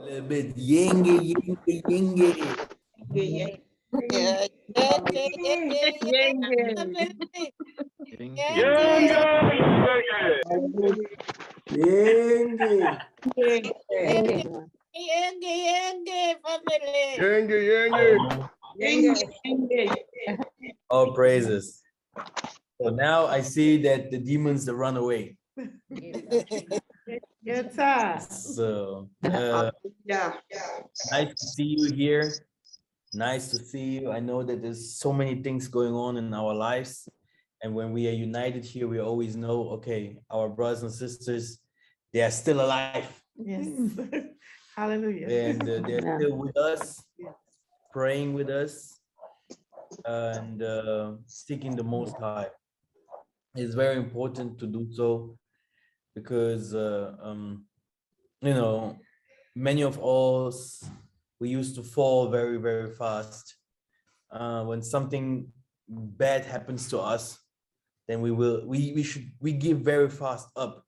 little bit yenge, yenge, yenge. Yeah. Yeah, Yenge. All praises. So now I see that the demons have run away. Yes, sir. So Yeah. nice to see you here. Nice to see you. I know that there's so many things going on in our lives. And when we are united here, we always know, okay, our brothers and sisters, they are still alive. Yes. Hallelujah. And they're still with us, praying with us, and seeking the Most High. It's very important to do so because, you know, many of us, we used to fall very, very fast. When something bad happens to us, then we give very fast up,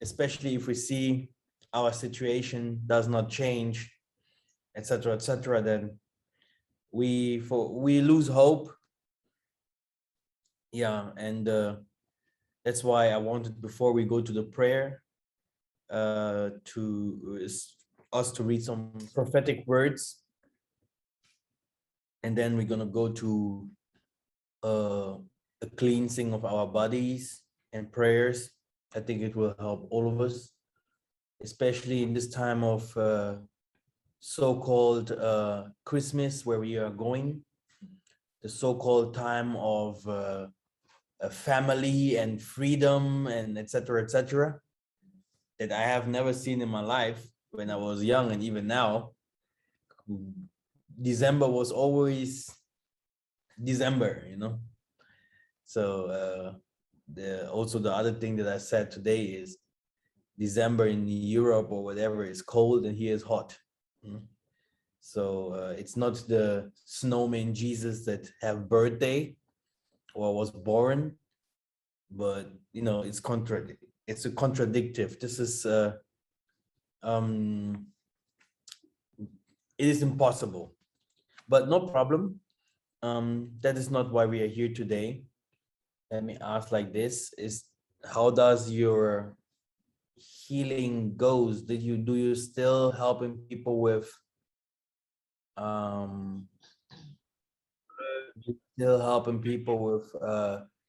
especially if we see our situation does not change, etc., then we lose hope. Yeah, and that's why I wanted, before we go to the prayer, us to read some prophetic words, and then we're gonna go to a cleansing of our bodies and prayers. I think it will help all of us, especially in this time of so-called Christmas, where we are going, the so-called time of family and freedom and etc., that I have never seen in my life when I was young, and even now. December was always December, you know. So also the other thing that I said today is December in Europe or whatever is cold, and here is hot. So it's not the snowman Jesus that have birthday or was born, but you know, it's a contradictive. This is it is impossible, but no problem. That is not why we are here today. Let me ask like this: is how does your healing goes? Do you still helping people with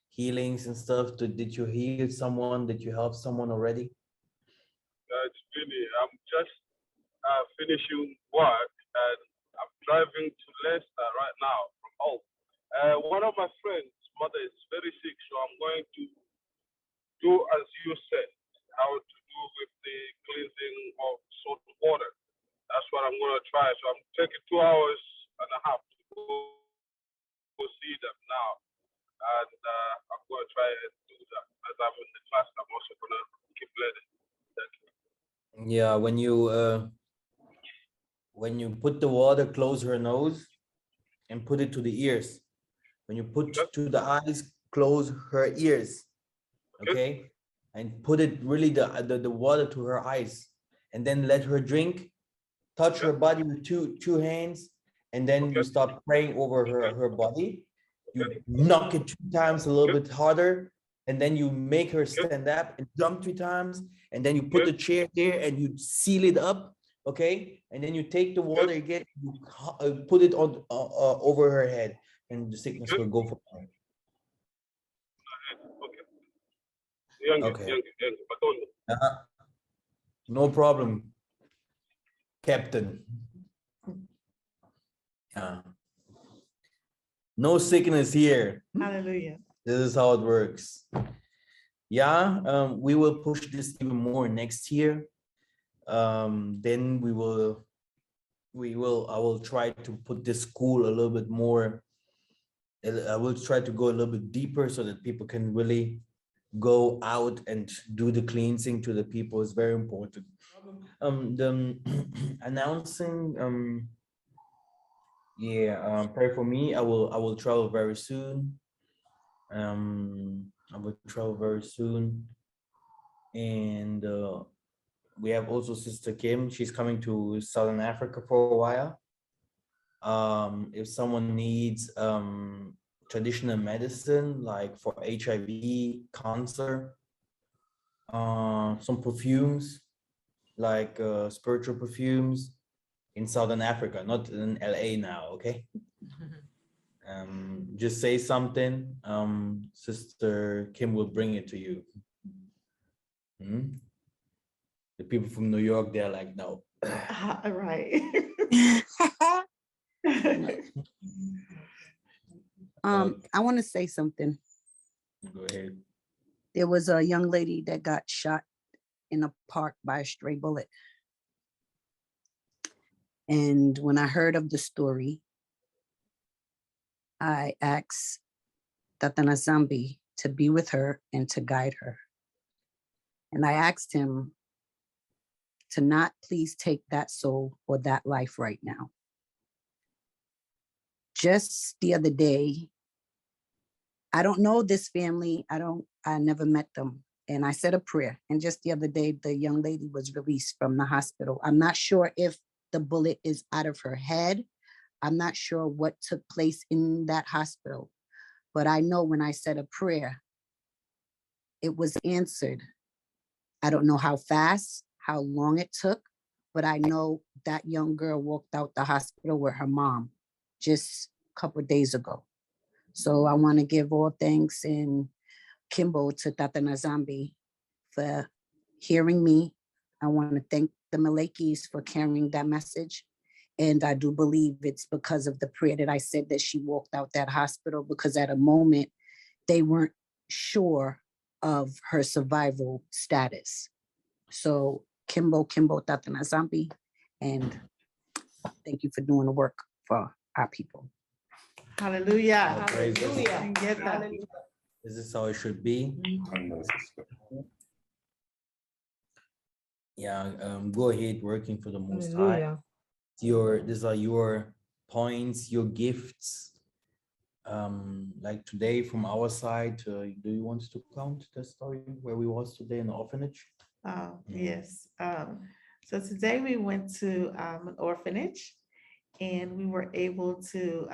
healings and stuff? Did you heal someone? Did you help someone already? It's really, I'm just finishing work and I'm driving to Leicester right now from home. One of my friends' mother is very sick, so I'm going to do as you said, how to do with the cleansing of salt water. That's what I'm going to try. So I'm taking 2 hours and a half to go see them now. And I'm going to try and do that. As I'm in the class, I'm also going to keep learning. Thank you. Yeah, when you put the water, close her nose and put it to the ears. When you put to the eyes, close her ears. Okay? And put it really the water to her eyes, and then let her drink. Touch her body with two hands, and then you start praying over her body. You knock it 2 times a little bit harder, and then you make her stand up and jump 3 times, and then you put the chair there and you seal it up, okay? And then you take the water again, you put it on over her head, and the sickness will go from her. Okay. No problem, Captain. No sickness here. Hallelujah. This is how it works. Yeah, we will push this even more next year. Then I will try to put this school a little bit more. I will try to go a little bit deeper so that people can really go out and do the cleansing to the people. Is very important. The announcing, pray for me. I will travel very soon. I will travel very soon, and we have also Sister Kim. She's coming to Southern Africa for a while. If someone needs traditional medicine, like for HIV, cancer, some perfumes, like spiritual perfumes in Southern Africa, not in LA now, okay? Just say something, Sister Kim will bring it to you. The people from New York, they're like, no. Right. I want to say something. Go ahead. There was a young lady that got shot in a park by a stray bullet. And when I heard of the story, I asked Yah Nzambe to be with her and to guide her. And I asked him to not please take that soul or that life right now. Just the other day, I don't know this family. I never met them. And I said a prayer. And just the other day, the young lady was released from the hospital. I'm not sure if the bullet is out of her head. I'm not sure what took place in that hospital. But I know when I said a prayer, it was answered. I don't know how fast, how long it took, but I know that young girl walked out the hospital with her mom just a couple of days ago. So I want to give all thanks and Kimbo to Yah Nzambe for hearing me. I want to thank the Malekis for carrying that message. And I do believe it's because of the prayer that I said that she walked out that hospital, because at a moment they weren't sure of her survival status. So Kimbo, Yah Nzambe, and thank you for doing the work for our people. Hallelujah. Oh, praise God. Hallelujah. Get that. This is how it should be. Yeah, go ahead working for the Most High. These are your points, your gifts. Like today from our side, do you want to count the story where we was today in the orphanage? Yes. So today we went to an orphanage, and we were able to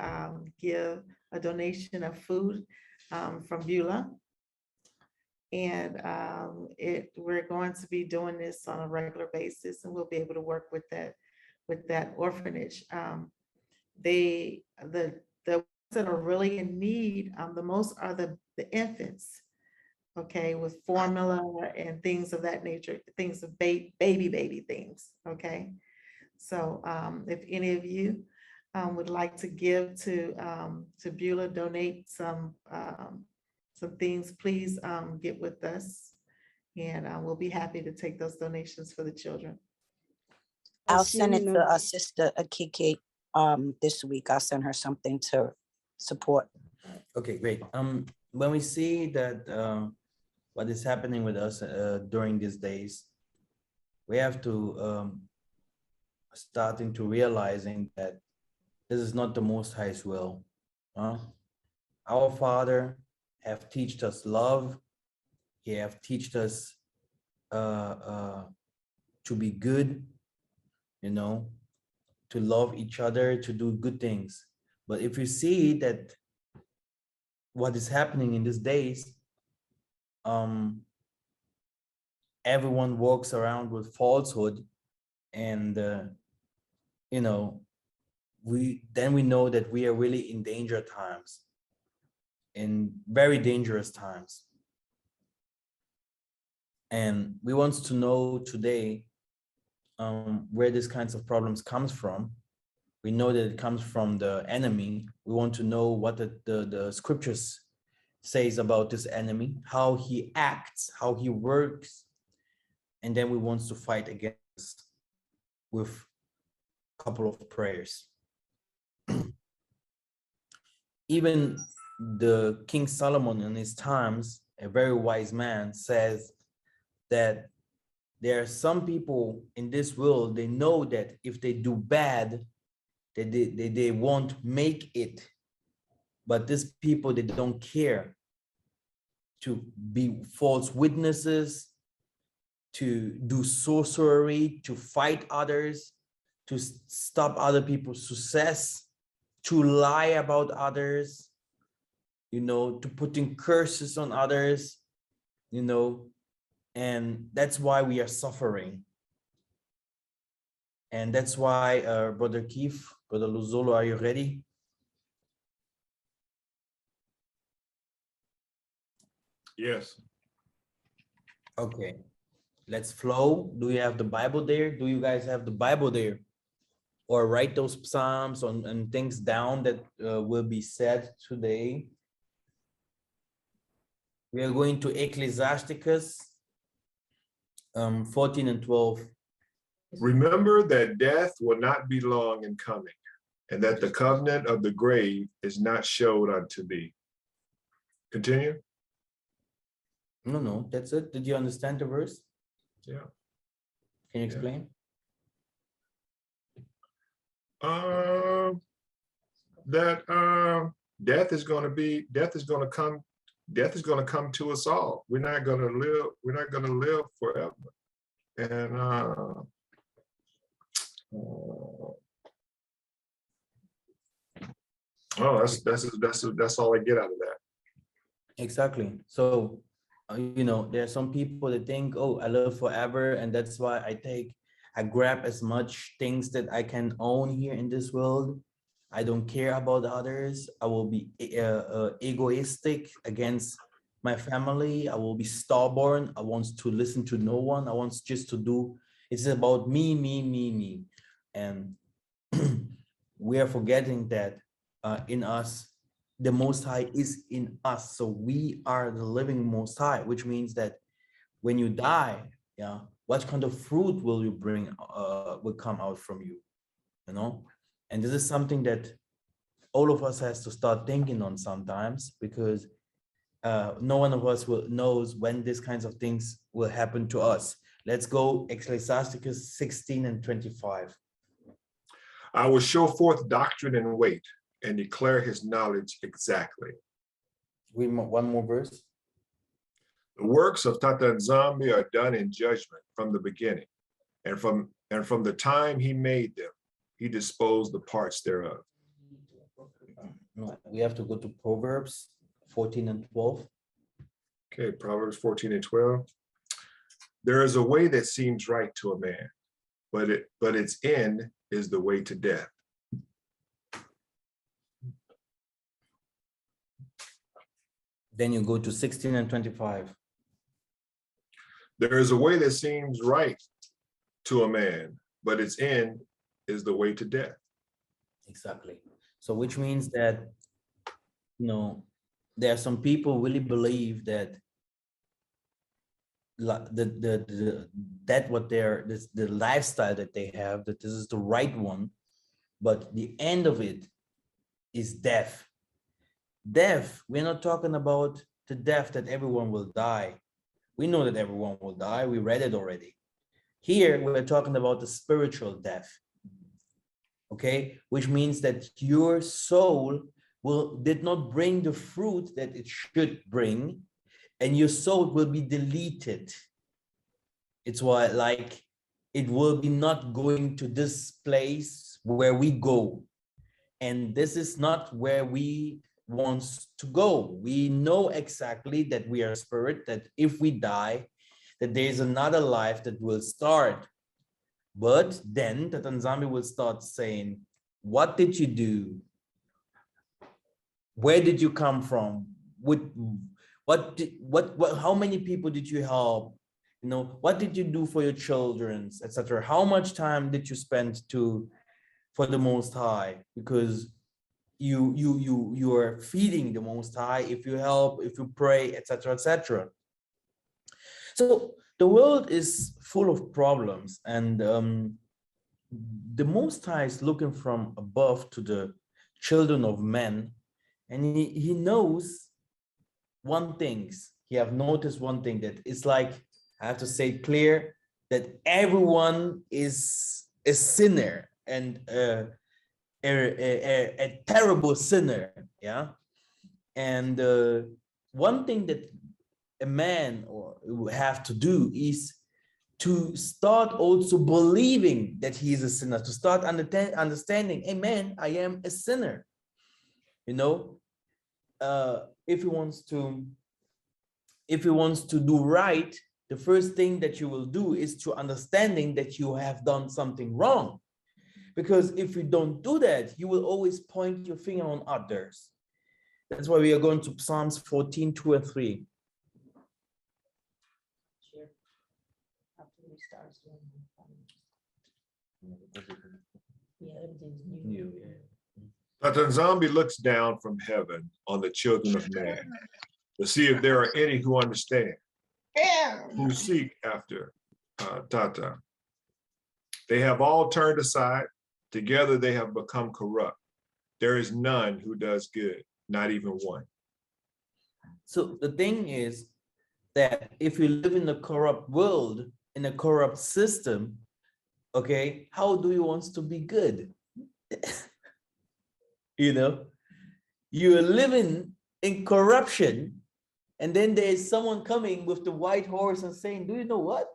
give a donation of food from Beulah. And we're going to be doing this on a regular basis, and we'll be able to work with that orphanage. The ones that are really in need, the most are the infants, okay, with formula and things of that nature, things of baby things, okay. So if any of you would like to give to Beulah, donate some things, please get with us, and we'll be happy to take those donations for the children. I'll send it to our sister Akike this week. I'll send her something to support. Okay, great. When we see that what is happening with us during these days, we have to starting to realizing that this is not the Most High's will. Our Father have taught us love. He have taught us to be good, to love each other, to do good things. But if you see that what is happening in these days, everyone walks around with falsehood, and we know that we are really in danger times, in very dangerous times. And we want to know today where these kinds of problems comes from. We know that it comes from the enemy. We want to know what the scriptures says about this enemy, how he acts, how he works, and then we want to fight against with a couple of prayers. Even the King Solomon in his times, a very wise man, says that there are some people in this world, they know that if they do bad, that they won't make it. But these people, they don't care to be false witnesses, to do sorcery, to fight others, to stop other people's success, to lie about others, you know, to putting curses on others, you know, and that's why we are suffering. And that's why, Brother Keith, Brother Luzolo, are you ready? Yes. Okay, let's flow. Do you have the Bible there? Do you guys have the Bible there? Or write those psalms and things down that will be said today. We are going to Ecclesiasticus 14 and 12. Remember that death will not be long in coming, and that the covenant of the grave is not showed unto thee. Continue. No, that's it. Did you understand the verse? Yeah. Can you explain? That death is going to come to us all. We're not going to live forever. And that's all I get out of that. Exactly. So, you know, there are some people that think, oh, I live forever, and that's why I grab as much things that I can own here in this world. I don't care about others. I will be egoistic against my family. I will be stubborn. I want to listen to no one. I want just to do, it's about me. And we are forgetting that in us, the Most High is in us. So we are the living Most High, which means that when you die, yeah, what kind of fruit will you bring, will come out from you, you know? And this is something that all of us has to start thinking on sometimes, because no one of us knows when these kinds of things will happen to us. Let's go Ecclesiasticus 16 and 25. I will show forth doctrine and weight, and declare his knowledge exactly. One more verse. The works of Yah Nzambe are done in judgment from the beginning, and from the time he made them, he disposed the parts thereof. No, we have to go to Proverbs 14 and 12. Okay, Proverbs 14 and 12. There is a way that seems right to a man, but its end is the way to death. Then you go to 16 and 25. There is a way that seems right to a man, but its end is the way to death. Exactly. So which means that, you know, there are some people really believe that the lifestyle that they have, that this is the right one, but the end of it is death. Death, we're not talking about the death that everyone will die. We know that everyone will die. We read it already. Here, we're talking about the spiritual death. Okay, which means that your soul did not bring the fruit that it should bring, and your soul will be deleted. It's why, like, it will be not going to this place where we go, and this is not where we want to go. We know exactly that we are spirit, that if we die, that there is another life that will start. But then Yah Nzambe will start saying, what did you do? Where did you come from? How many people did you help? You know, what did you do for your children, etc.? How much time did you spend for the Most High? Because you are feeding the Most High if you help, if you pray, etc., etc. So the world is full of problems, and the Most High is looking from above to the children of men, and he knows one thing. He have noticed one thing, that it's like, I have to say clear, that everyone is a sinner, and a terrible sinner, yeah. And one thing that a man will have to do is to start also believing that he is a sinner, to start understanding, amen, I am a sinner. You know, if he wants to do right, the first thing that you will do is to understanding that you have done something wrong. Because if you don't do that, you will always point your finger on others. That's why we are going to Psalms 14, 2 and 3. Tata Nzambe looks down from heaven on the children of man to see if there are any who understand, who seek after Tata. They have all turned aside. Together they have become corrupt. There is none who does good, not even one. So the thing is that if you live in a corrupt world, in a corrupt system, okay, how do you want to be good? You know, you're living in corruption, and then there's someone coming with the white horse and saying, do you know what?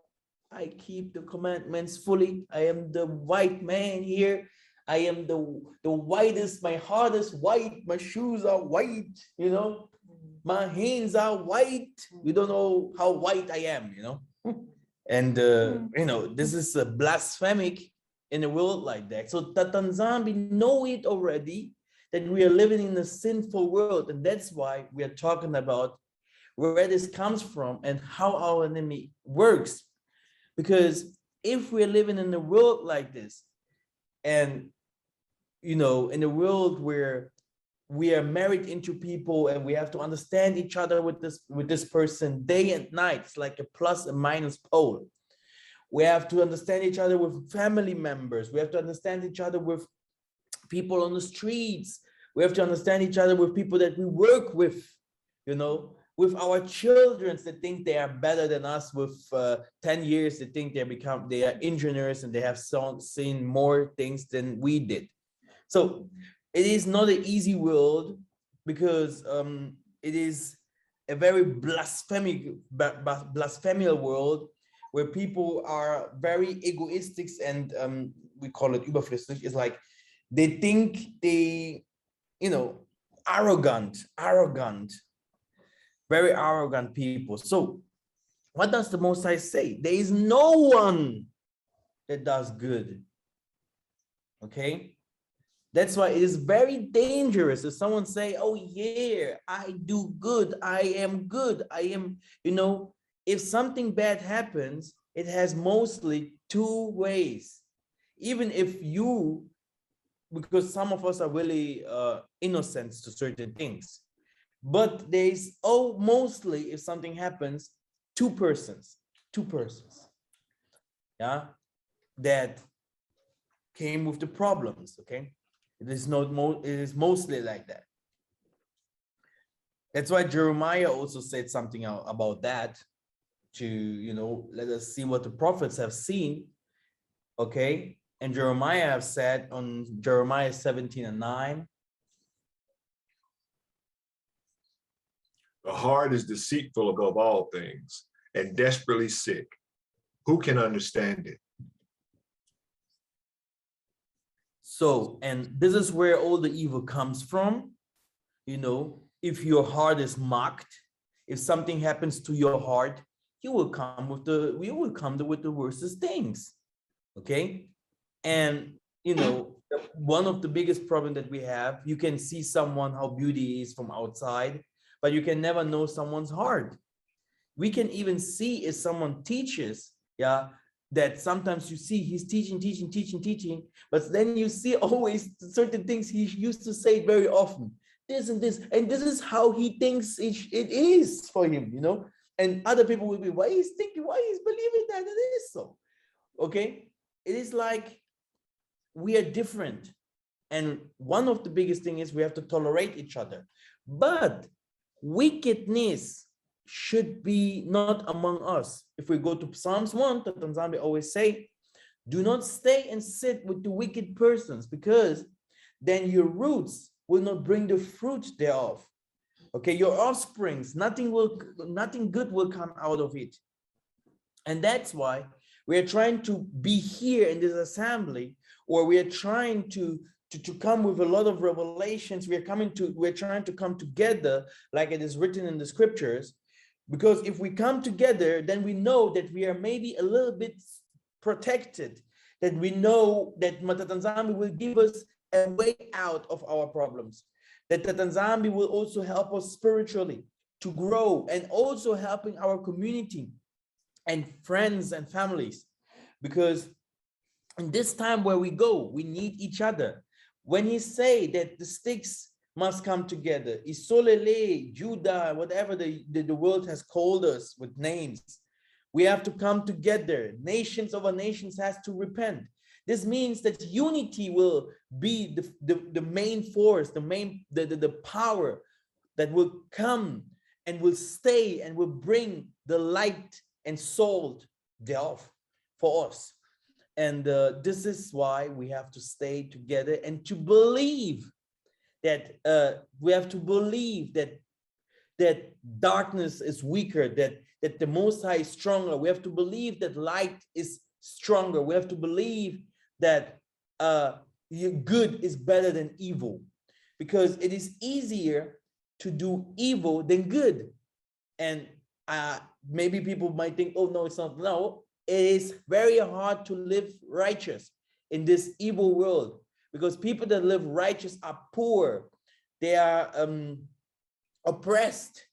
I keep the commandments fully. I am the white man here. I am the whitest, my heart is white, my shoes are white, you know, my hands are white. You don't know how white I am, you know. And, you know, this is a blasphemic in a world like that. So Tata Nzambe know it already, that we are living in a sinful world. And that's why we are talking about where this comes from and how our enemy works. Because if we're living in a world like this, and, you know, in a world where we are married into people and we have to understand each other with this person day and night, it's like a plus and minus pole. We have to understand each other with family members. We have to understand each other with people on the streets. We have to understand each other with people that we work with, you know, with our children that think they are better than us. With 10 years, they think they are engineers and they have seen more things than we did. So it is not an easy world, because it is a very blasphemic world where people are very egoistic and we call it überflüssig. It's like they think they, you know, arrogant, very arrogant people. So what does the Most High say? There is no one that does good. Okay? That's why it is very dangerous if someone say, oh yeah, I do good, I am good, I am, you know, if something bad happens, it has mostly two ways. Even if you, because some of us are really innocent to certain things, but there's mostly, if something happens, two persons, yeah, that came with the problems. Okay, it is mostly like that. That's why Jeremiah also said something about that, to, you know, let us see what the prophets have seen. Okay, and Jeremiah have said on Jeremiah 17:9. The heart is deceitful above all things and desperately sick. Who can understand it? So, and this is where all the evil comes from. You know, if your heart is mocked, if something happens to your heart, we will come with the worstest things. Okay. And, you know, one of the biggest problems that we have, you can see someone, how beauty is from outside, but you can never know someone's heart. We can even see if someone teaches, yeah, that sometimes you see he's teaching, but then you see always certain things he used to say very often, this and this, and this is how he thinks it is for him, you know, and other people will be, why he's believing that it is so. Okay, it is like we are different, and one of the biggest things is we have to tolerate each other, but wickedness should be not among us. If we go to Psalms 1, Tata Nzambe always say, do not stay and sit with the wicked persons, because then your roots will not bring the fruit thereof. Okay, your offsprings, nothing good will come out of it. And that's why We are trying to be here in this assembly, or we are trying to come with a lot of revelations. We're trying to come together like it is written in the scriptures, because if we come together, then we know that we are maybe a little bit protected, that we know that Tata Nzambe will give us a way out of our problems, that Tata Nzambe will also help us spiritually to grow, and also helping our community and friends and families, because in this time where we go, we need each other. When he say that the sticks must come together, Isolele, Judah, whatever the world has called us with names, we have to come together. Nations over nations has to repent. This means that unity will be the main force, the power that will come and will stay and will bring the light and salt thereof for us. And this is why we have to stay together and to believe that we have to believe that darkness is weaker, that the Most High is stronger. We have to believe that light is stronger. We have to believe that good is better than evil, because it is easier to do evil than good. And maybe people might think, oh, no, it's not. No, it is very hard to live righteous in this evil world, because people that live righteous are poor. They are oppressed,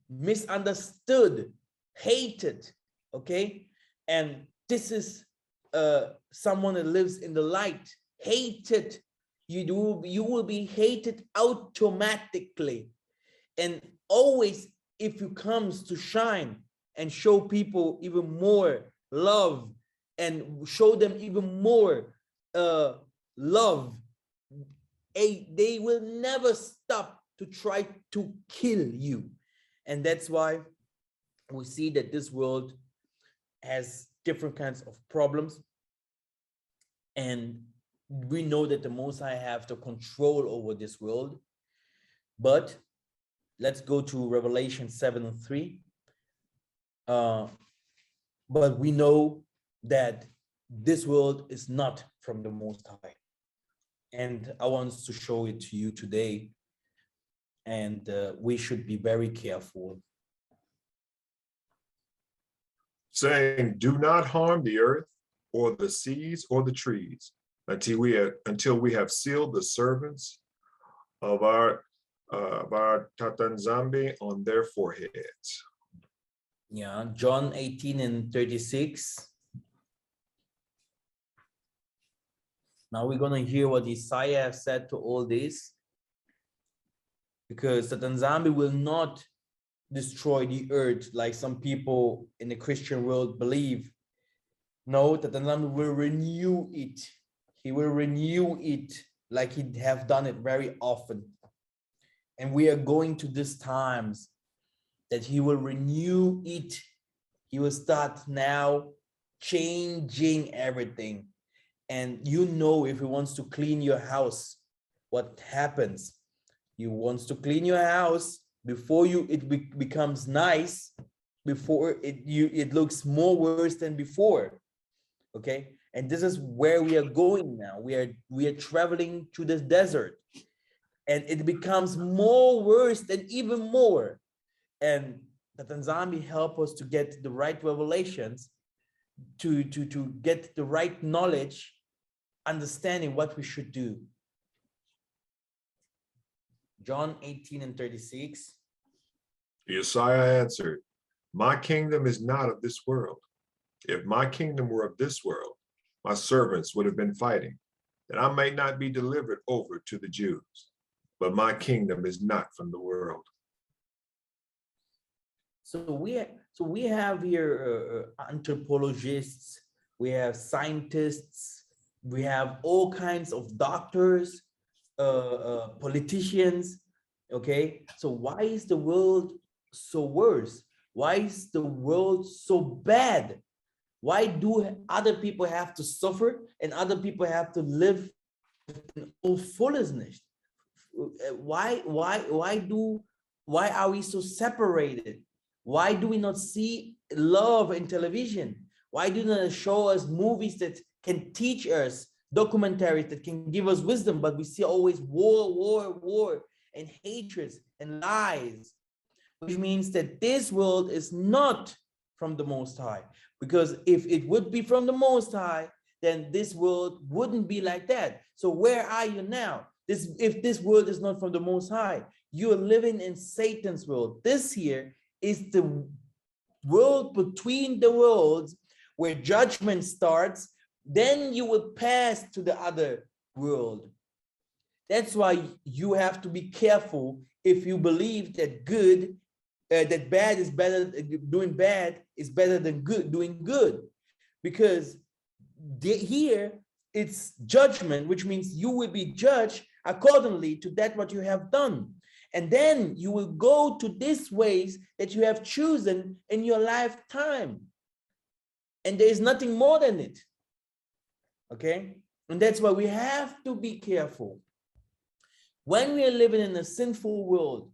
misunderstood, hated, okay? And this is someone that lives in the light, hated. You will be hated automatically. And always, if you comes to shine and show people even more love and show them even more love, they will never stop to try to kill you. And that's why we see that this world has different kinds of problems, and we know that the Most High have the control over this world. But let's go to Revelation 7:3. But we know that this world is not from the Most High. And I want to show it to you today. And we should be very careful. Saying, do not harm the earth or the seas or the trees until we have sealed the servants of our Tata Nzambe on their foreheads. Yeah, John 18:36. Now we're going to hear what Yissa'Yah said to all this, because Tata Nzambe will not destroy the earth like some people in the Christian world believe. No, Tata Nzambe will renew it. He will renew it like he have done it very often. And we are going to these times that he will renew it. He will start now changing everything. And you know, if he wants to clean your house, what happens? He wants to clean your house before it becomes nice, before it looks more worse than before. Okay, and this is where we are going now. We are traveling to the desert, and it becomes more worse than even more. And Tata Nzambe help us to get the right revelations, to get the right knowledge, understanding what we should do. John 18:36. Yissa'Yah answered, my kingdom is not of this world. If my kingdom were of this world, my servants would have been fighting, that I might not be delivered over to the Jews. But my kingdom is not from the world. So we have here anthropologists, we have scientists, we have all kinds of doctors, politicians. Okay, so why is the world so worse? Why is the world so bad? Why do other people have to suffer and other people have to live in all foolishness? Why are we so separated? Why do we not see love in television? Why do they show us movies that can teach us, documentaries that can give us wisdom, but we see always war, and hatreds and lies, which means that this world is not from the Most High. Because if it would be from the Most High, then this world wouldn't be like that. So where are you now? If this world is not from the Most High, you are living in Satan's world. This here is the world between the worlds where judgment starts. Then you will pass to the other world. That's why you have to be careful if you believe that that bad is better, doing bad is better than doing good. Because here it's judgment, which means you will be judged accordingly to that what you have done. And then you will go to these ways that you have chosen in your lifetime. And there is nothing more than it. Okay? And that's why we have to be careful. When we are living in a sinful world,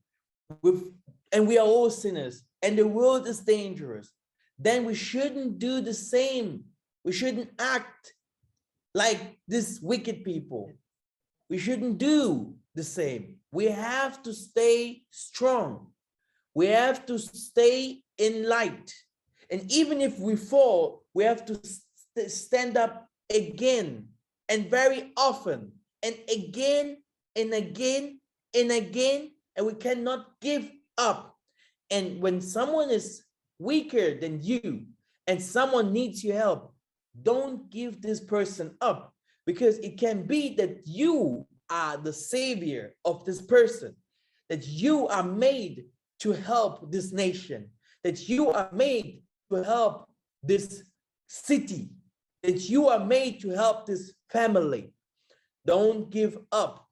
and we are all sinners, and the world is dangerous, then we shouldn't do the same. We shouldn't act like these wicked people. We shouldn't do the same. We have to stay strong. We have to stay in light. And even if we fall, we have to stand up again, and very often, and again, and again, and again, and we cannot give up. And when someone is weaker than you, and someone needs your help, don't give this person up, because it can be that you are the savior of this person, that you are made to help this nation, that you are made to help this city, that you are made to help this family. Don't give up,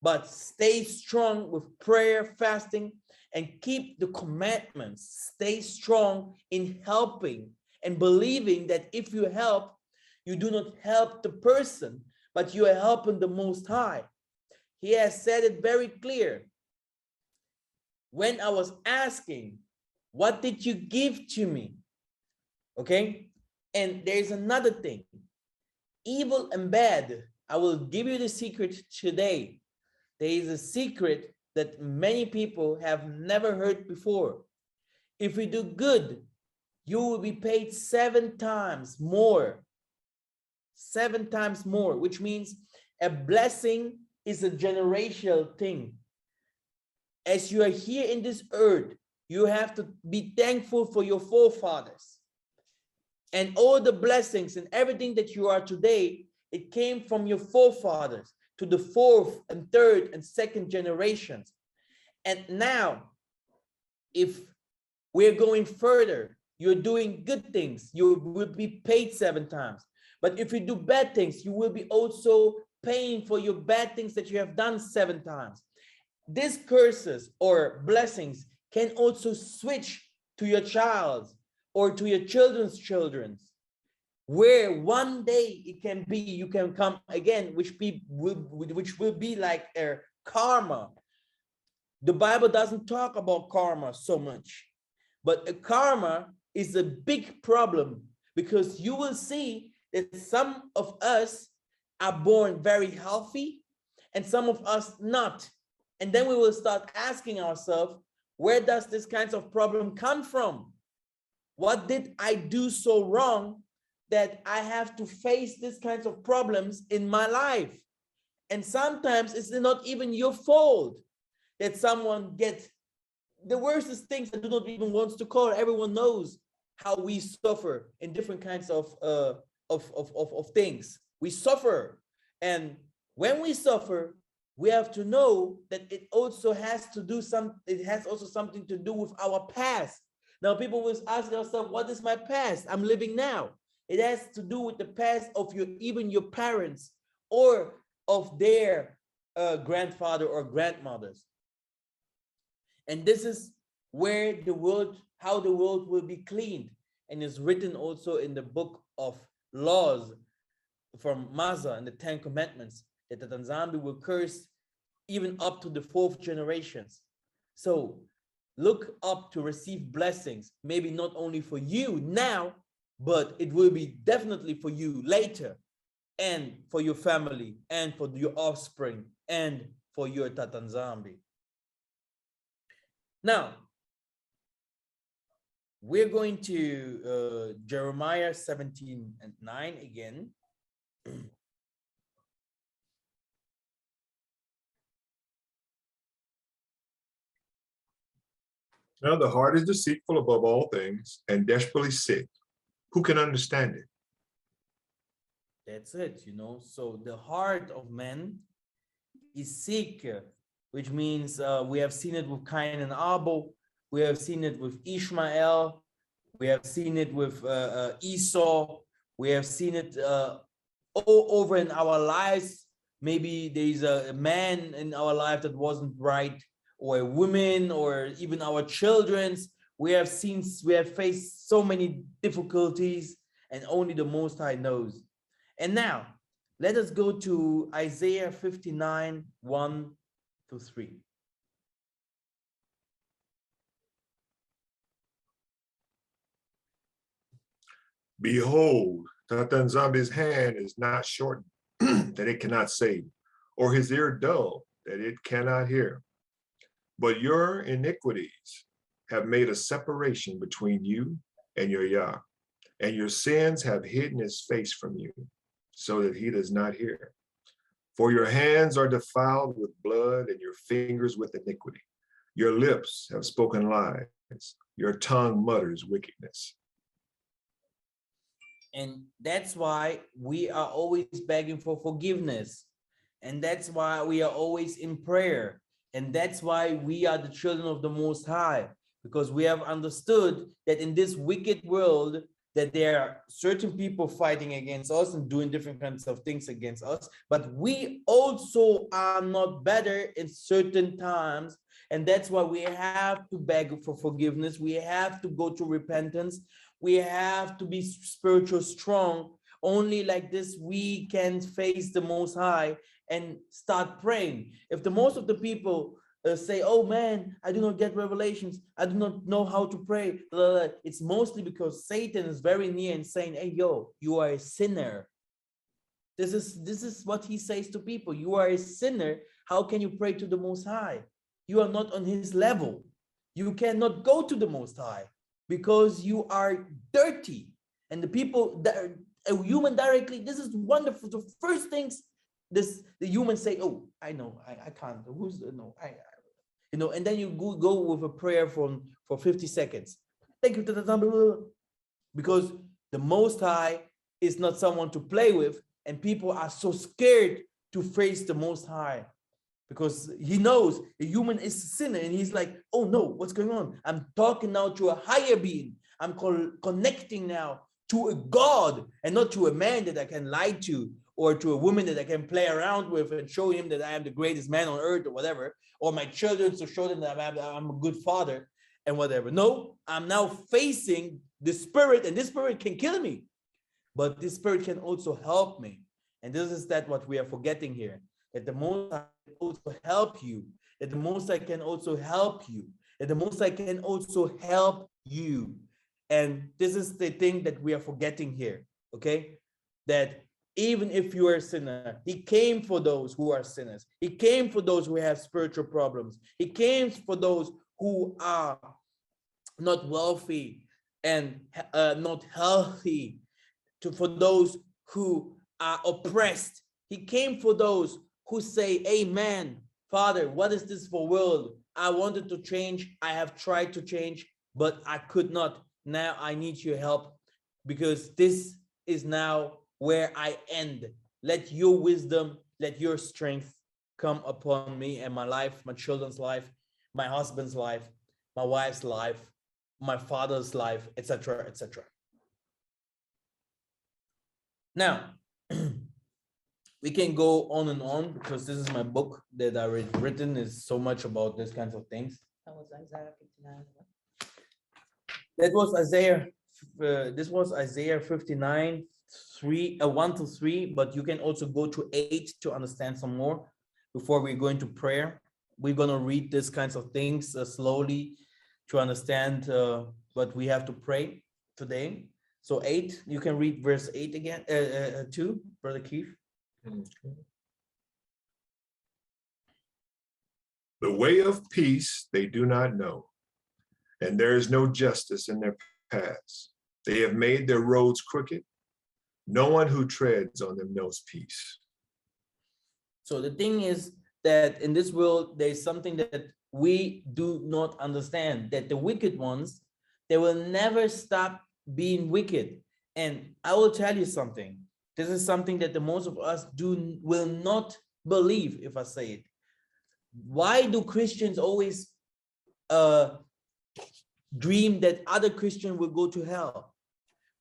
but stay strong with prayer, fasting, and keep the commandments. Stay strong in helping and believing that if you help, you do not help the person, but you are helping the Most High. He has said it very clear. When I was asking, what did you give to me? Okay? And there's another thing. Evil and bad. I will give you the secret today. There is a secret that many people have never heard before. If we do good, you will be paid 7 times more. 7 times more, which means a blessing is a generational thing. As you are here in this earth, you have to be thankful for your forefathers. And all the blessings and everything that you are today, it came from your forefathers to the 4th and 3rd and 2nd generations. And now, if we're going further, you're doing good things, you will be paid 7 times. But if you do bad things, you will be also paying for your bad things that you have done 7 times. These curses or blessings can also switch to your child or to your children's children, where one day it can be, you can come again, which will be like a karma. The Bible doesn't talk about karma so much, but a karma is a big problem, because you will see that some of us are born very healthy and some of us not. And then we will start asking ourselves, where does this kind of problem come from? What did I do so wrong that I have to face these kinds of problems in my life? And sometimes it's not even your fault that someone gets the worstest things that do not even want to call. Everyone knows how we suffer in different kinds of things. We suffer. And when we suffer, we have to know that it also has to do something to do with our past. Now, people will ask themselves, what is my past? I'm living now. It has to do with the past of even your parents or of their grandfather or grandmothers. And this is where how the world will be cleaned. And it's written also in the book of laws from Massa and the 10 Commandments, that the Nzambe will curse even up to the 4th generations. So look up to receive blessings, maybe not only for you now, but it will be definitely for you later, and for your family, and for your offspring, and for your Tata Nzambe. Now, we're going to Jeremiah 17:9 again. Now the heart is deceitful above all things and desperately sick. Who can understand it? That's it, So the heart of man is sick, which means we have seen it with Cain and Abel. We have seen it with Ishmael. We have seen it with Esau. We have seen it all over in our lives. Maybe there's a man in our life that wasn't right, or a woman, or even our children's. We have faced so many difficulties, and only the Most High knows. And now, let us go to Isaiah 59:1-3. Behold, Tata Nzambe's hand is not shortened, that it cannot save, or his ear dull, that it cannot hear. But your iniquities have made a separation between you and your Yah, and your sins have hidden his face from you, so that he does not hear. For your hands are defiled with blood, and your fingers with iniquity. Your lips have spoken lies, your tongue mutters wickedness. And that's why we are always begging for forgiveness. And that's why we are always in prayer. And that's why we are the children of the Most High, because we have understood that in this wicked world, that there are certain people fighting against us and doing different kinds of things against us, but we also are not better in certain times. And that's why we have to beg for forgiveness. We have to go to repentance. We have to be spiritual strong. Only like this, we can face the Most High and start praying. If the most of the people say, oh man, I do not get revelations, I do not know how to pray, it's mostly because Satan is very near and saying, hey, yo, you are a sinner. This is what he says to people. You are a sinner. How can you pray to the Most High? You are not on his level. You cannot go to the Most High because you are dirty. And the people that a human directly, this is wonderful. The first things the humans say, oh, I know, I can't. And then you go with a prayer for 50 seconds. Thank you, because the Most High is not someone to play with, and people are so scared to face the Most High because he knows the human is a sinner, and he's like, oh no, what's going on? I'm talking now to a higher being. I'm connecting now to a God and not to a man that I can lie to, or to a woman that I can play around with and show him that I am the greatest man on earth or whatever, or my children to show them that I'm a good father and whatever. No, I'm now facing the spirit, and this spirit can kill me, but this spirit can also help me. And this is what we are forgetting here, that the Most High can also help you, that the Most High can also help you, that the Most High can also help you. And this is the thing that we are forgetting here, okay? That even if you are a sinner, he came for those who are sinners. He came for those who have spiritual problems. He came for those who are not wealthy and not healthy, for those who are oppressed. He came for those who say, amen, Father, what is this for world? I wanted to change. I have tried to change, but I could not. Now I need your help, because this is now where I end. Let your wisdom, let your strength come upon me and my life, my children's life, my husband's life, my wife's life, my father's life, etc., etc. Now, we can go on and on, because this is my book that I written, is so much about these kinds of things. That was Isaiah 59. That was Isaiah. This was Isaiah 59, 1-3, but you can also go to 8 to understand some more before we go into prayer. We're going to read these kinds of things slowly to understand what we have to pray today. So 8, you can read verse 8 again, 2, Brother Keith. Okay. The way of peace they do not know, and there is no justice in their paths. They have made their roads crooked. No one who treads on them knows peace. So the thing is that in this world, there's something that we do not understand, that the wicked ones, they will never stop being wicked. And I will tell you something. This is something that the most of us will not believe if I say it. Why do Christians always dream that other Christians will go to hell?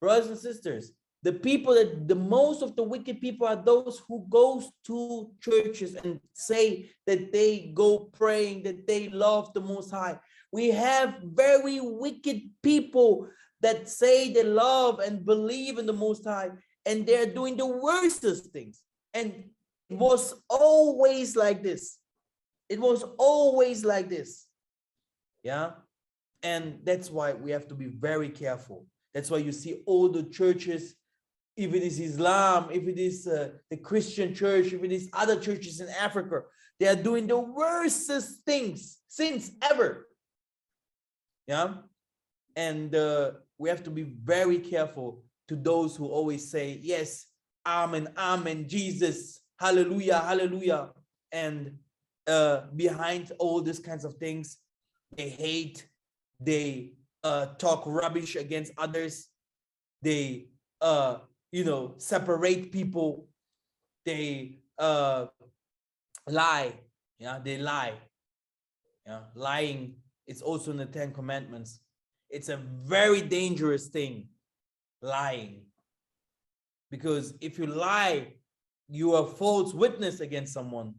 Brothers and sisters, the people that the most of the wicked people are those who goes to churches and say that they go praying, that they love the Most High. We have very wicked people that say they love and believe in the Most High, and they're doing the worstest things. And it was always like this. It was always like this. Yeah. And that's why we have to be very careful. That's why you see all the churches, if it is Islam, if it is the Christian church, if it is other churches in Africa, they are doing the worstest things since ever. Yeah. And we have to be very careful to those who always say, yes, amen, amen, Jesus, hallelujah, hallelujah. And behind all these kinds of things, they hate, they talk rubbish against others, they separate people, they lie. Yeah, they lie. Yeah, lying is also in the 10 Commandments. It's a very dangerous thing, lying, because if you lie, you are false witness against someone.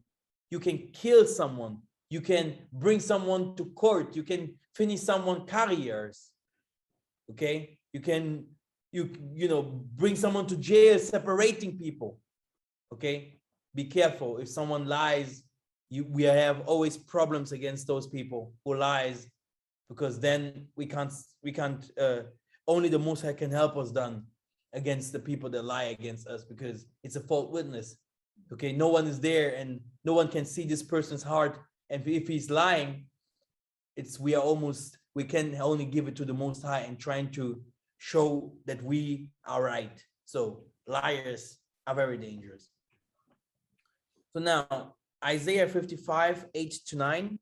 You can kill someone. You can bring someone to court. You can finish someone's careers. Okay, you can bring someone to jail, separating people. Okay, be careful. If someone lies, we have always problems against those people who lies, because then we can't only the Most High can help us then against the people that lie against us, because it's a false witness. Okay, no one is there and no one can see this person's heart, and if he's lying, we can only give it to the Most High and trying to show that we are right. So liars are very dangerous. So now Isaiah 55, 8-9.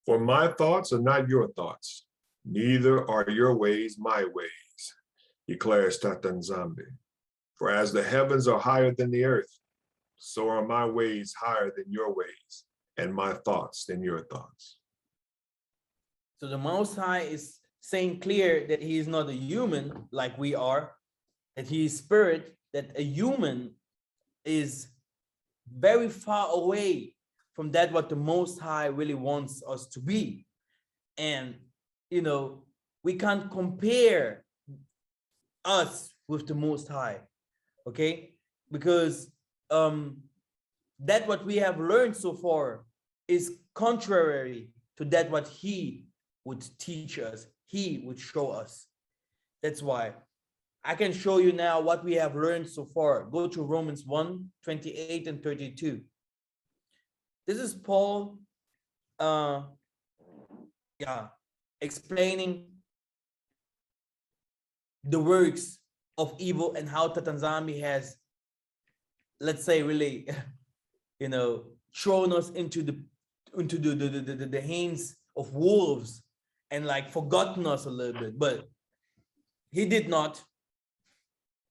For my thoughts are not your thoughts, neither are your ways my ways, declares Tata Nzambe. For as the heavens are higher than the earth, so are my ways higher than your ways, and my thoughts than your thoughts. So the Most High is saying clear that he is not a human like we are, that he is spirit, that a human is very far away from that what the Most High really wants us to be. And, we can't compare us with the Most High, okay? Because that what we have learned so far is contrary to that what he would teach us, he would show us. That's why I can show you now what we have learned so far. Go to Romans 1, 28 and 32. This is Paul explaining the works of evil and how Tata Nzambe has, let's say, really, thrown us into the hands of wolves and like forgotten us a little bit, but he did not.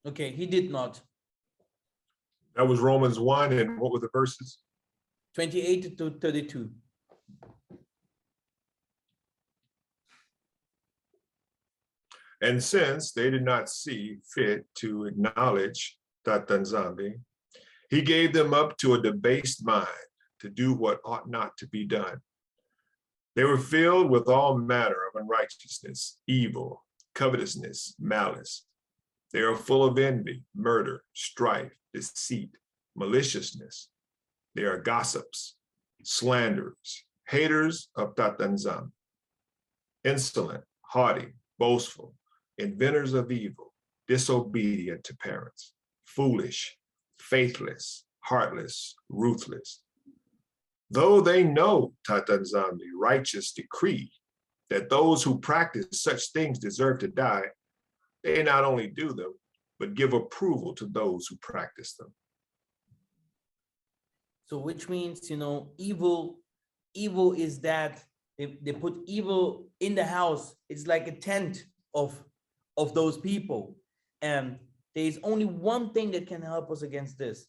Okay, he did not. That was Romans 1, and what were the verses? 28 to 32. And since they did not see fit to acknowledge Tata Nzambe, he gave them up to a debased mind to do what ought not to be done. They were filled with all manner of unrighteousness, evil, covetousness, malice. They are full of envy, murder, strife, deceit, maliciousness. They are gossips, slanderers, haters of Tata Nzambe, insolent, haughty, boastful, inventors of evil, disobedient to parents, foolish, faithless, heartless, ruthless. Though they know Tata Nzambe's righteous decree that those who practice such things deserve to die, they not only do them, but give approval to those who practice them. So which means, you know, evil is that they put evil in the house. It's like a tent of those people. And there is only one thing that can help us against this.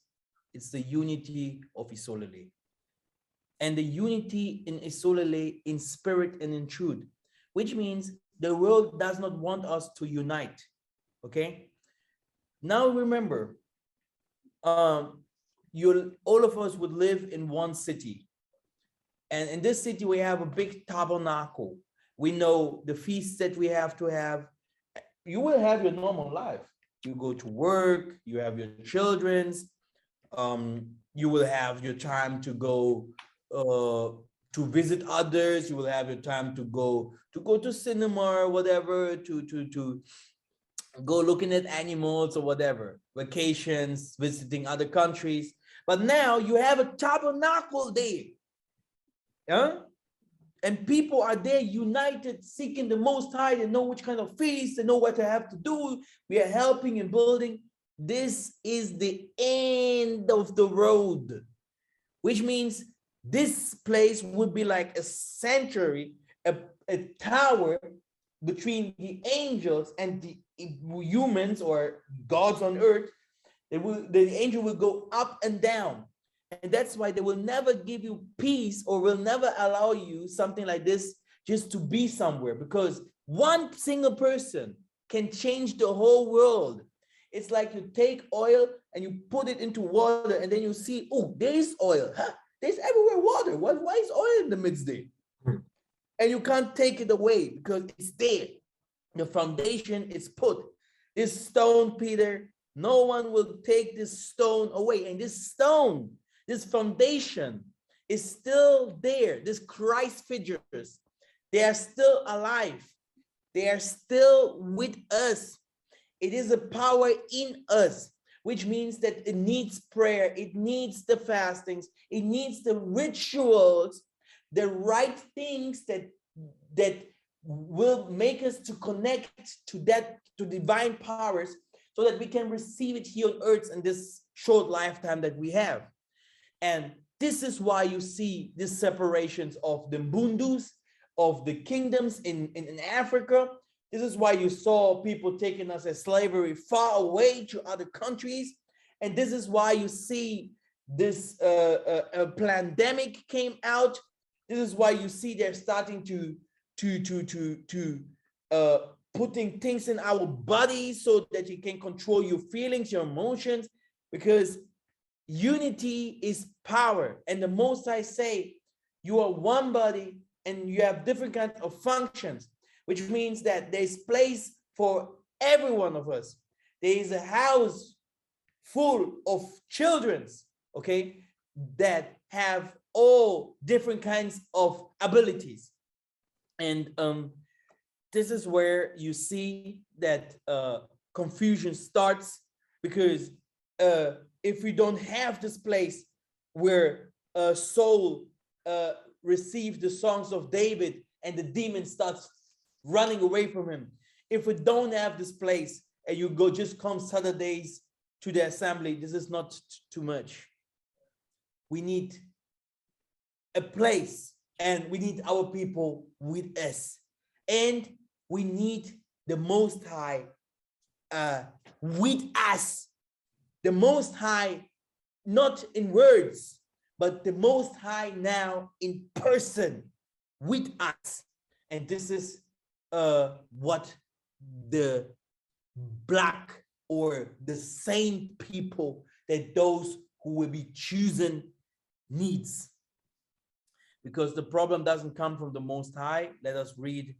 It's the unity of Isolele. And the unity in Isolele in spirit and in truth, which means the world does not want us to unite. Okay? Now remember, all of us would live in one city. And in this city, we have a big tabernacle. We know the feasts that we have to have. You will have your normal life. You go to work, you have your children's, you will have your time to go to visit others. You will have your time to go to cinema or whatever, to go looking at animals or whatever, vacations, visiting other countries. But now you have a tabernacle there. Yeah? And people are there united, seeking the Most High. They know which kind of feast, they know what they have to do. We are helping and building. This is the end of the road, which means this place would be like a sanctuary, a tower between the angels and the humans or gods on earth. The angel will go up and down. And that's why they will never give you peace or will never allow you something like this just to be somewhere, because one single person can change the whole world. It's like you take oil and you put it into water and then you see, oh, there is oil. Huh? There's everywhere water. Why is oil in the midst there? And you can't take it away because it's there. The foundation is put. This stone, Peter, no one will take this stone away. And this stone, this foundation is still there. This Christ figures, they are still alive. They are still with us. It is a power in us, which means that it needs prayer. It needs the fastings. It needs the rituals, the right things that will make us to connect to divine powers so that we can receive it here on earth in this short lifetime that we have. And this is why you see these separations of the Mbundus, of the kingdoms in Africa. This is why you saw people taking us as slavery far away to other countries. And this is why you see this pandemic came out. This is why you see they're starting to putting things in our bodies so that you can control your feelings, your emotions, because unity is power. And the Most High say, you are one body and you have different kinds of functions, which means that there's place for every one of us. There is a house full of children, okay, that have all different kinds of abilities. And this is where you see that confusion starts, because if we don't have this place where Saul received the songs of David and the demon starts running away from him, if we don't have this place and you just come Saturdays to the assembly, this is not too much. We need a place and we need our people with us, and we need the Most High with us. The Most High, not in words, but the Most High now in person with us. And this is what the Black or the saint people, that those who will be chosen needs. Because the problem doesn't come from the Most High. Let us read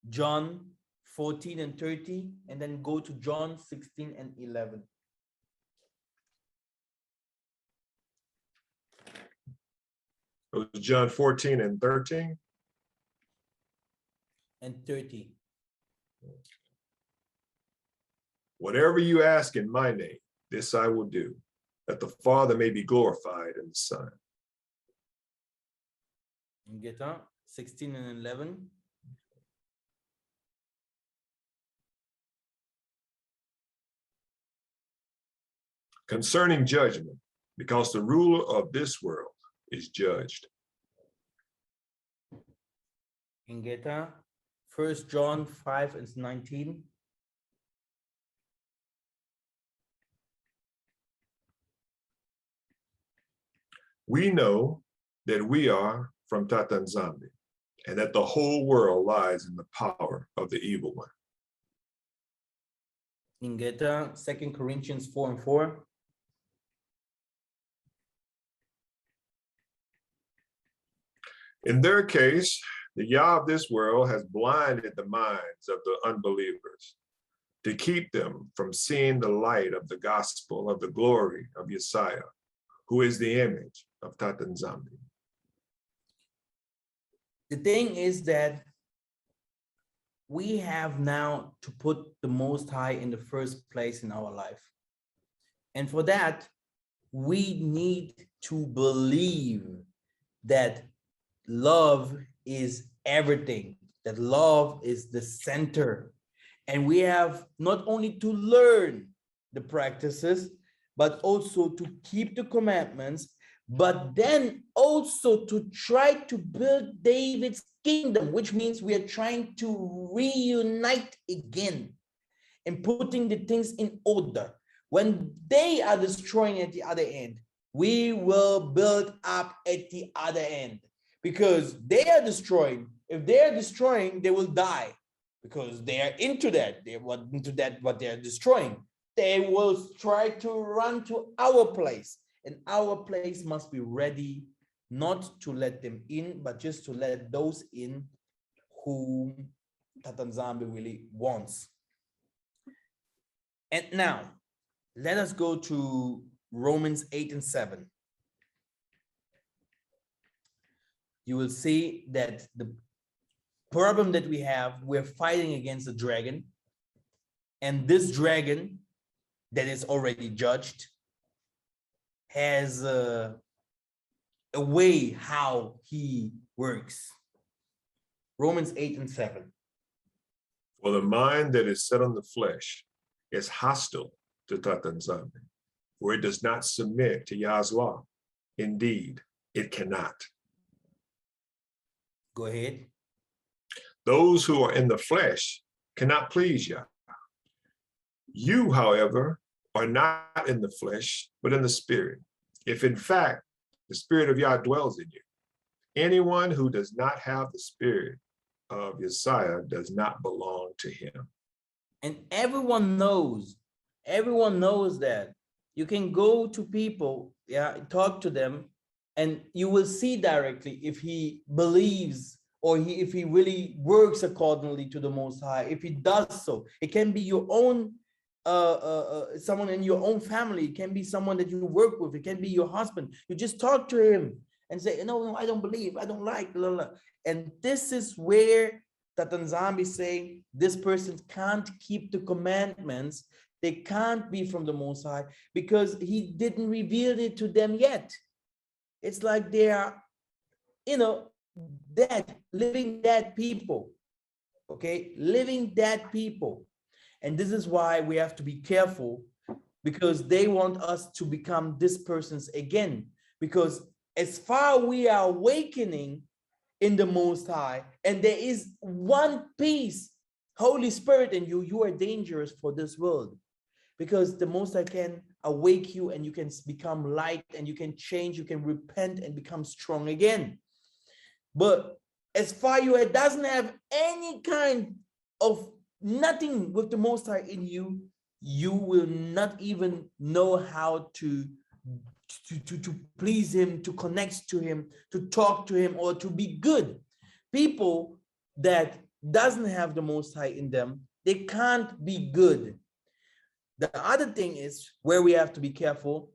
John 14 and 30, and then go to John 16 and 11. It was John 14 and 13. And 30. Whatever you ask in my name, this I will do, that the Father may be glorified in the Son. And get on 16 and 11. Concerning judgment, because the ruler of this world is judged. And get on 1 John 5 and 19. We know that we are from Yah Nzambe, and that the whole world lies in the power of the evil one. In Geta, 2 Corinthians 4 and 4. In their case, the Yah of this world has blinded the minds of the unbelievers to keep them from seeing the light of the gospel of the glory of Yissa'Yah, who is the image of Yah Nzambe. The thing is that we have now to put the Most High in the first place in our life. And for that, we need to believe that love is everything, that love is the center. And we have not only to learn the practices, but also to keep the commandments, but then also to try to build David's kingdom, which means we are trying to reunite again and putting the things in order. When they are destroying at the other end, we will build up at the other end, because they are destroying. If they are destroying, they will die, because they are into that. They want into that what they are destroying. They will try to run to our place, and our place must be ready, not to let them in, but just to let those in whom Yah Nzambe really wants. And now, let us go to Romans 8 and 7. You will see that the problem that we have, we're fighting against a dragon, and this dragon that is already judged has a way how he works. Romans 8 and 7. For the mind that is set on the flesh is hostile to Yah Nzambe, for it does not submit to Yah's law. Indeed, it cannot. Go ahead. Those who are in the flesh cannot please Yah. You, however, are not in the flesh, but in the spirit, if in fact the spirit of Yah dwells in you. Anyone who does not have the spirit of Yissa'Yah does not belong to him. And everyone knows that you can go to people, talk to them, and you will see directly if he believes or if he really works accordingly to the Most High. If he does so, it can be your own someone in your own family. It can be someone that you work with. It can be your husband. You just talk to him and say, no, I don't believe, I don't like, blah, blah. And this is where Yah Nzambe is saying this person can't keep the commandments. They can't be from the Most High because he didn't reveal it to them yet. It's like they are, dead, living dead people, okay? Living dead people. And this is why we have to be careful, because they want us to become this person's again. Because as far we are awakening in the Most High, and there is one piece, Holy Spirit in you, you are dangerous for this world. Because the Most High can awake you and you can become light and you can change, you can repent and become strong again. But as far you it doesn't have any kind of nothing with the Most High in you, you will not even know how to please him, to connect to him, to talk to him, or to be good. People that doesn't have the Most High in them, they can't be good. The other thing is where we have to be careful,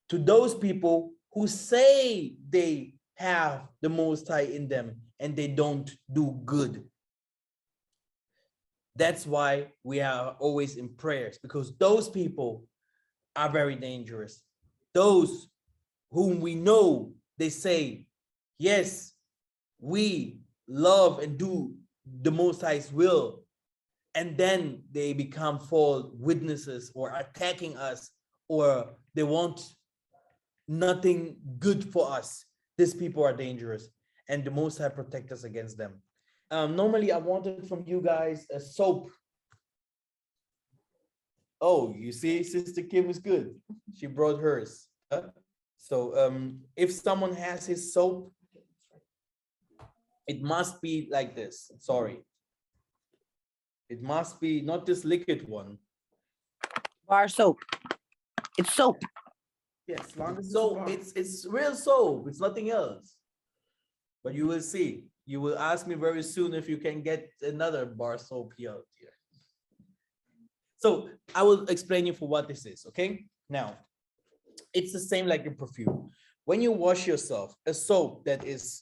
to those people who say they have the Most High in them and they don't do good. That's why we are always in prayers, because those people are very dangerous. Those whom we know, they say, yes, we love and do the Most High's will, and then they become false witnesses or attacking us, or they want nothing good for us. These people are dangerous, and the Most High protect us against them. Normally, I wanted from you guys a soap. Oh, you see, Sister Kim is good. She brought hers. So if someone has his soap, it must be like this. Sorry. It must be not this liquid one. Bar soap. It's soap. Yes, long as So it's real soap. It's nothing else. But you will see. You will ask me very soon if you can get another bar soap here. So I will explain you for what this is, okay? Now, it's the same like a perfume. When you wash yourself, a soap that is,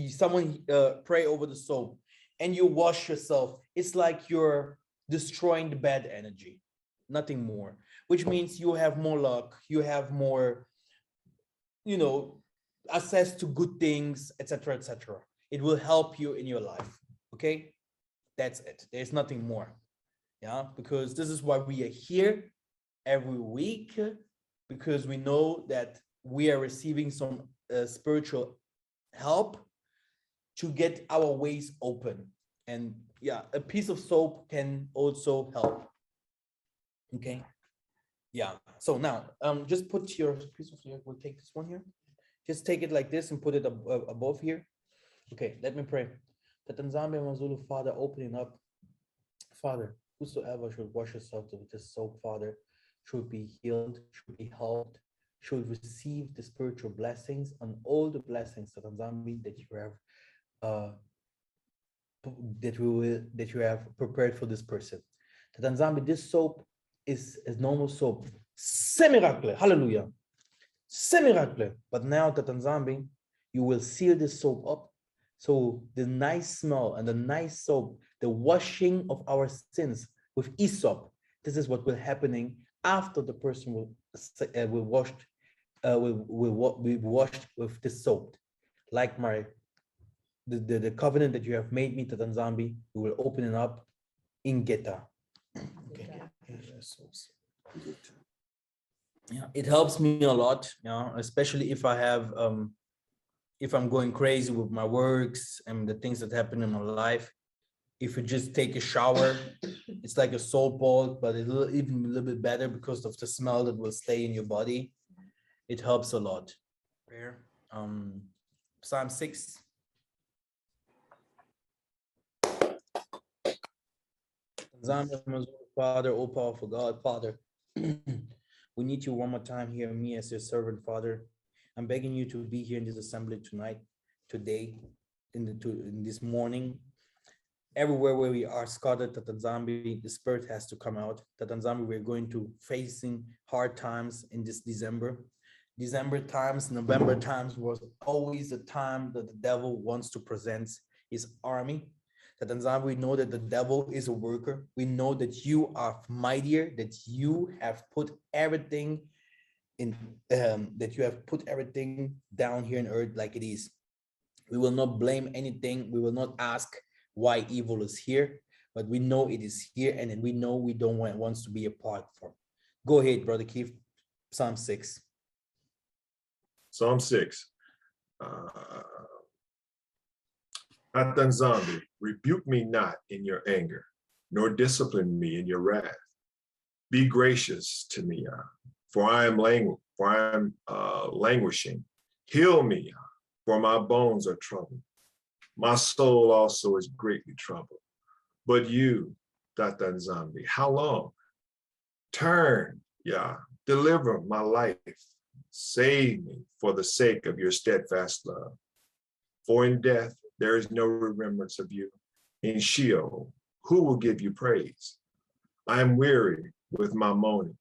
someone pray over the soap and you wash yourself, it's like you're destroying the bad energy, nothing more, which means you have more luck, you have more, access to good things, etc., etc. It will help you in your life, okay? That's it. There's nothing more. Yeah, because this is why we are here every week, because we know that we are receiving some spiritual help to get our ways open. And yeah, a piece of soap can also help. Okay. Yeah. So now, just put your piece of soap. We'll take this one here. Just take it like this and put it above here. Okay. Let me pray. That Nzambe Mazulu, Father, opening up, Father. Whosoever should wash yourself with this soap, Father, should be healed, should be helped, should receive the spiritual blessings and all the blessings that Nzambe that you have that you have prepared for this person. That Nzambe, this soap is a normal soap. C'est miracle. Hallelujah. C'est miracle. But now that Nzambe, you will seal this soap up. So the nice smell and the nice soap, the washing of our sins with hyssop, this is what will happening after the person will be washed with the soap. Like the covenant that you have made me to Nzambe, we will open it up in Geta. Okay. Yeah, it helps me a lot, especially if I have if I'm going crazy with my works and the things that happen in my life. If you just take a shower, it's like a soap ball, but it'll even a little bit better because of the smell that will stay in your body. It helps a lot. Prayer. Psalm 6. Father, oh powerful God, Father, we need you one more time here, me as your servant, Father. I'm begging you to be here in this assembly tonight, today, in this morning. Everywhere where we are scattered, that Nzambe, the spirit has to come out. That Nzambe, we're going to facing hard times in this December. December times, November times was always the time that the devil wants to present his army. That Nzambe, we know that the devil is a worker. We know that you are mightier, that you have put everything in, that you have put everything down here on earth like it is. We will not blame anything. We will not ask why evil is here, but we know it is here, and then we know we don't want to be a part from. Go ahead, Brother Keith. Psalm 6. Psalm 6. Nzambe, rebuke me not in your anger, nor discipline me in your wrath. Be gracious to me, for I am languishing. Heal me, for my bones are troubled. My soul also is greatly troubled. But you, Nzambe, how long? Turn, Yah, deliver my life. Save me for the sake of your steadfast love. For in death there is no remembrance of you. In Sheol, who will give you praise? I am weary with my moaning.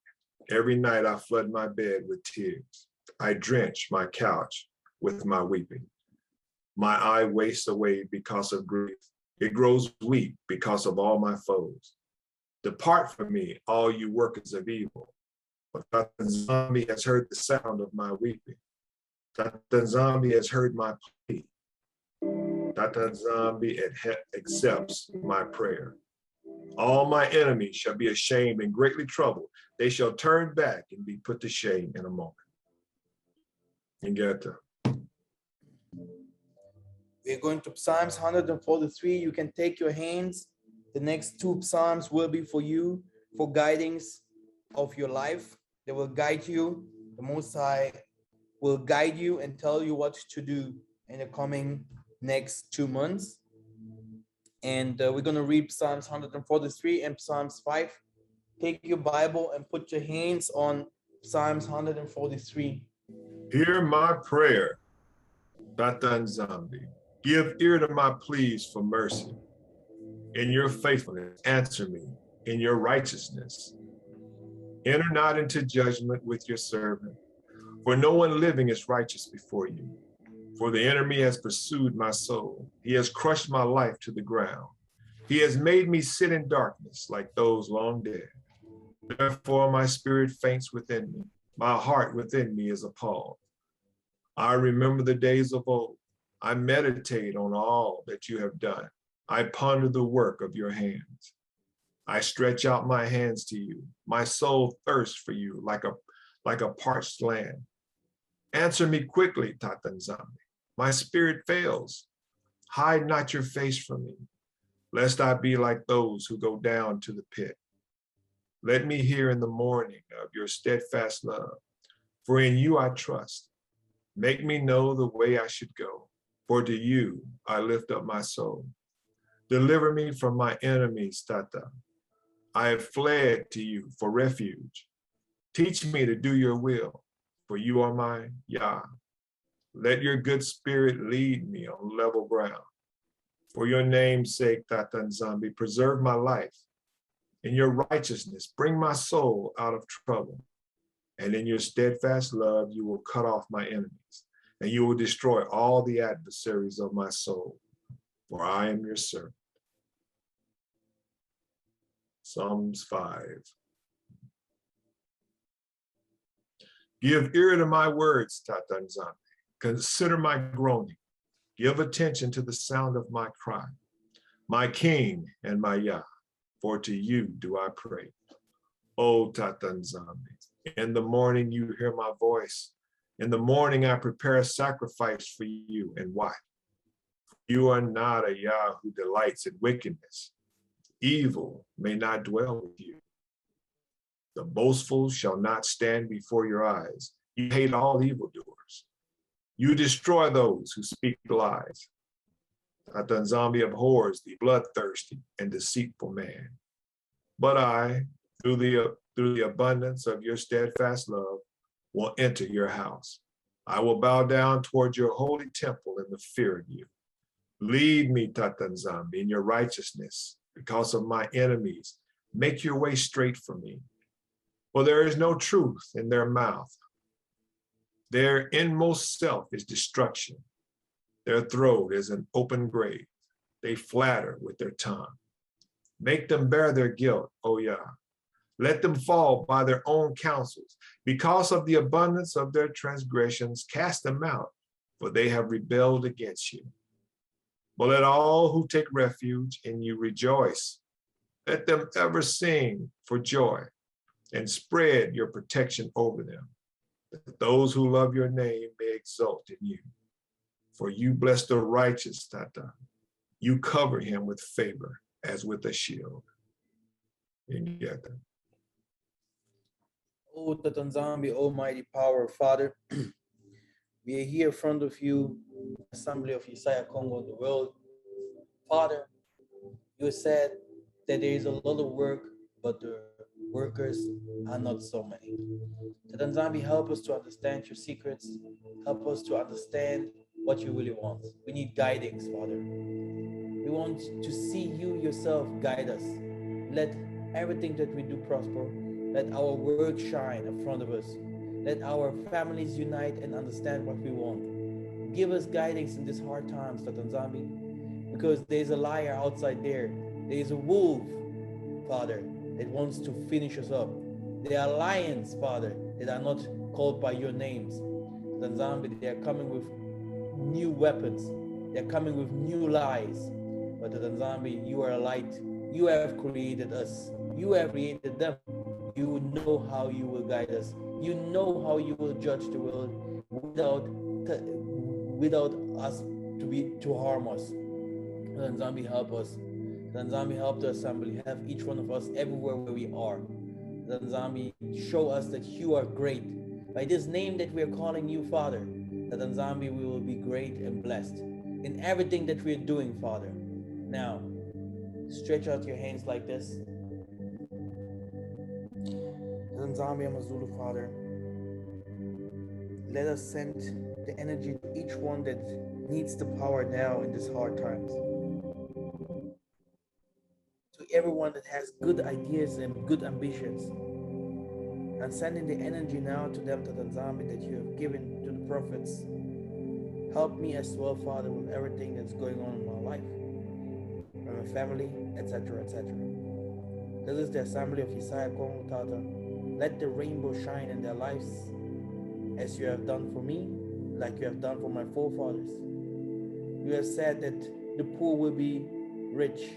Every night I flood my bed with tears. I drench my couch with my weeping. My eye wastes away because of grief. It grows weak because of all my foes. Depart from me, all you workers of evil. For Yah Nzambe has heard the sound of my weeping. Yah Nzambe has heard my plea. Yah Nzambe accepts my prayer. All my enemies shall be ashamed and greatly troubled. They shall turn back and be put to shame in a moment. Ingeta. We're going to Psalms 143. You can take your hands. The next two Psalms will be for you, for guidings of your life. They will guide you. The Most High will guide you and tell you what to do in the coming next 2 months. And we're going to read Psalms 143 and Psalms 5. Take your Bible and put your hands on Psalms 143. Hear my prayer, Yah Nzambe. Give ear to my pleas for mercy. In your faithfulness, answer me. In your righteousness, enter not into judgment with your servant. For no one living is righteous before you. For the enemy has pursued my soul. He has crushed my life to the ground. He has made me sit in darkness like those long dead. Therefore my spirit faints within me. My heart within me is appalled. I remember the days of old. I meditate on all that you have done. I ponder the work of your hands. I stretch out my hands to you. My soul thirsts for you like a parched land. Answer me quickly, Yah Nzambe. My spirit fails. Hide not your face from me, lest I be like those who go down to the pit. Let me hear in the morning of your steadfast love, for in you I trust. Make me know the way I should go, for to you I lift up my soul. Deliver me from my enemies, Tata. I have fled to you for refuge. Teach me to do your will, for you are my Yah. Let your good spirit lead me on level ground. For your name's sake, Yah Nzambe, preserve my life. In your righteousness, bring my soul out of trouble. And in your steadfast love, you will cut off my enemies, and you will destroy all the adversaries of my soul, for I am your servant. Psalms 5. Give ear to my words, Yah Nzambe. Consider my groaning. Give attention to the sound of my cry. My King and my Yah, for to you do I pray. O Yah Nzambe, in the morning you hear my voice. In the morning I prepare a sacrifice for you, and why? You are not a Yah who delights in wickedness. Evil may not dwell with you. The boastful shall not stand before your eyes. You hate all evildoers. You destroy those who speak lies. Yah Nzambe abhors the bloodthirsty and deceitful man. But I, through the abundance of your steadfast love, will enter your house. I will bow down toward your holy temple in the fear of you. Lead me, Yah Nzambe, in your righteousness. Because of my enemies, make your way straight for me. For there is no truth in their mouth. Their inmost self is destruction. Their throat is an open grave. They flatter with their tongue. Make them bear their guilt, O Yah. Let them fall by their own counsels. Because of the abundance of their transgressions, cast them out, for they have rebelled against you. But let all who take refuge in you rejoice. Let them ever sing for joy and spread your protection over them, that those who love your name may exult in you. For you bless the righteous, Tata. You cover him with favor as with a shield. Oh, Yah Nzambe, Almighty Power, Father, we are here in front of you, Assembly of Yissa'Yah, Kongo, the world. Father, you said that there is a lot of work, but the workers are not so many. Yah Nzambe, help us to understand your secrets. Help us to understand what you really want. We need guidings, Father. We want to see you yourself guide us. Let everything that we do prosper. Let our work shine in front of us. Let our families unite and understand what we want. Give us guidance in these hard times, Yah Nzambe, because there's a liar outside there. There's a wolf, Father, that wants to finish us up. There are lions, Father, that are not called by your names. Yah Nzambe, they are coming with new weapons. They're coming with new lies. But Yah Nzambe, you are a light. You have created us. You have created them. You know how you will guide us. You know how you will judge the world without us to harm us. Yah Nzambe, help us. Yah Nzambe, help the assembly. Have each one of us everywhere where we are. Yah Nzambe, show us that you are great. By this name that we are calling you, Father, Yah Nzambe, we will be great and blessed in everything that we are doing, Father. Now, stretch out your hands like this. Yah Nzambe Amazulu, Father, let us send the energy to each one that needs the power now in these hard times. To everyone that has good ideas and good ambitions, and sending the energy now to them, to the Nzambe, that you have given to the prophets. Help me as well, Father, with everything that's going on in my life, and my family, etc., etc. This is the assembly of Yissa'Yah Kongo, Tata. Let the rainbow shine in their lives, as you have done for me, like you have done for my forefathers. You have said that the poor will be rich.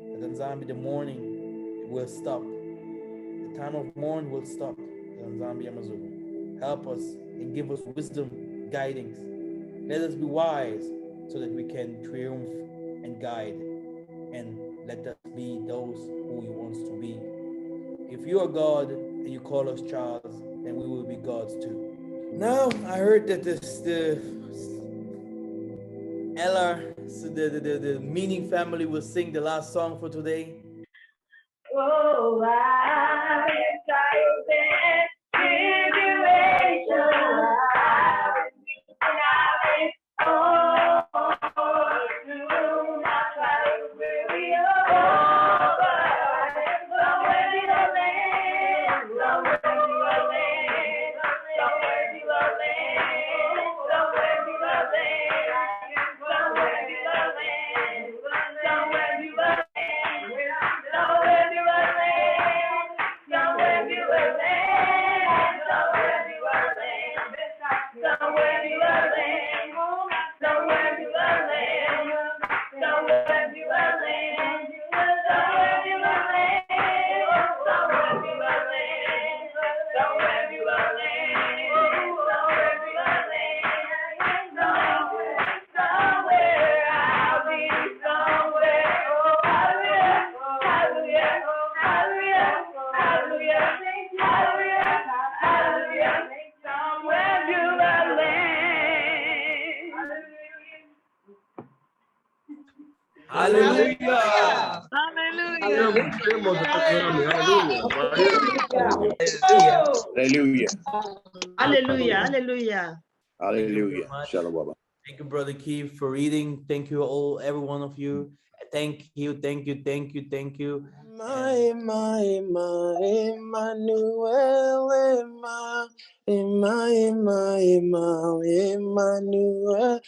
Yah Nzambe, the mourning will stop. The time of mourn will stop. Yah Nzambe Amazulu. Help us and give us wisdom, guidance. Let us be wise so that we can triumph and guide, and let us be those who He wants to be. If you are God and you call us child, then we will be gods too. Now I heard that the meaning family will sing the last song for today. Oh, I Hallelujah. Hallelujah. Hallelujah. Hallelujah. Shalom. Thank you, Brother Keith, for reading. Thank you all, every one of you. Thank you. My Emmanuel, Emmanuel,